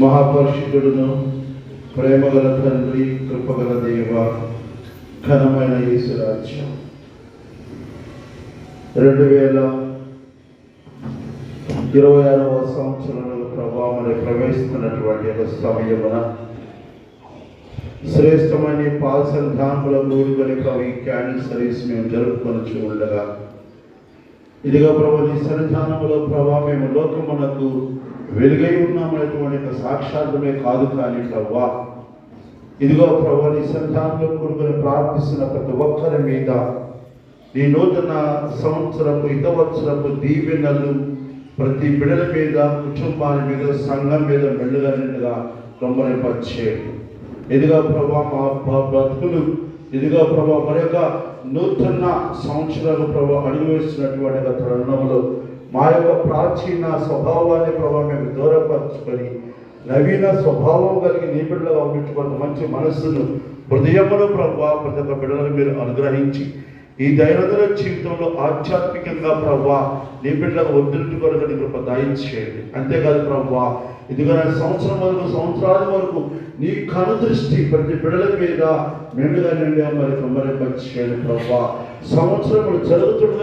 మహాపరిశుద్ధుడును ప్రేమగల తండ్రి, కృపగల దేవ, ఘనమైన యేసు రాజ్యం 2026వ సంవత్సరంలో ప్రభావం ప్రవేశిస్తున్నటువంటి ఒక సమయమున శ్రేష్టమైన పాల్సల్ ధాముల మూడుగలి కవి క్యాండిల్ సర్వీస్ మేము జరుపుకొని ఉండగా, ఇదిగో ప్రభు నీ సన్నిధానములో ప్రభా మేము లోకమునకు వెలుగై ఉన్నామనేటువంటి సాక్షాత్మే కాదు కానీ ప్రభా, ఇదిగో ప్రభు నీ సన్నిధానంలో కూడుకొని ప్రార్థిస్తున్న ప్రతి ఒక్కరి మీద నీ నూతన సంవత్సరపు హితవత్సరపు దీవెనలు ప్రతి బిడ్డల మీద, కుటుంబాల మీద, సంఘం మీద మెండుగా కమ్మరిపరిచేయండి. ఇదిగో ప్రభా మా బ్రతుకులు, ఇదిగో ప్రభా మరి యొక్క నూతన సంవత్సరాలు ప్రభా అడుగు వేస్తున్నటువంటి తరుణంలో మా యొక్క ప్రాచీన స్వభావాన్ని ప్రభా మేము దూరపరచుకొని నవీన స్వభావం కలిగి నీ బిడ్డలుగా ఉంచుకున్న మంచి మనస్సును, హృదయమును ప్రభా ప్రతి ఒక్క బిడ్డలను మీరు అనుగ్రహించి ఈ దైనందిన జీవితంలో ఆధ్యాత్మికంగా ప్రభా నీ బిడ్డలకు వదిలించుకోవడానికి కృప దయచేయండి. అంతేకాదు ప్రభా, ఇదిగో సంవత్సరం వరకు, సంవత్సరాల వరకు నీ కనుదృష్టి ప్రతి బిడ్డల మీద మెండుగా నిండా మరి కమ్మరిపరిచేయండి ప్రభా. సంవత్సరములు జరుగుతుండగా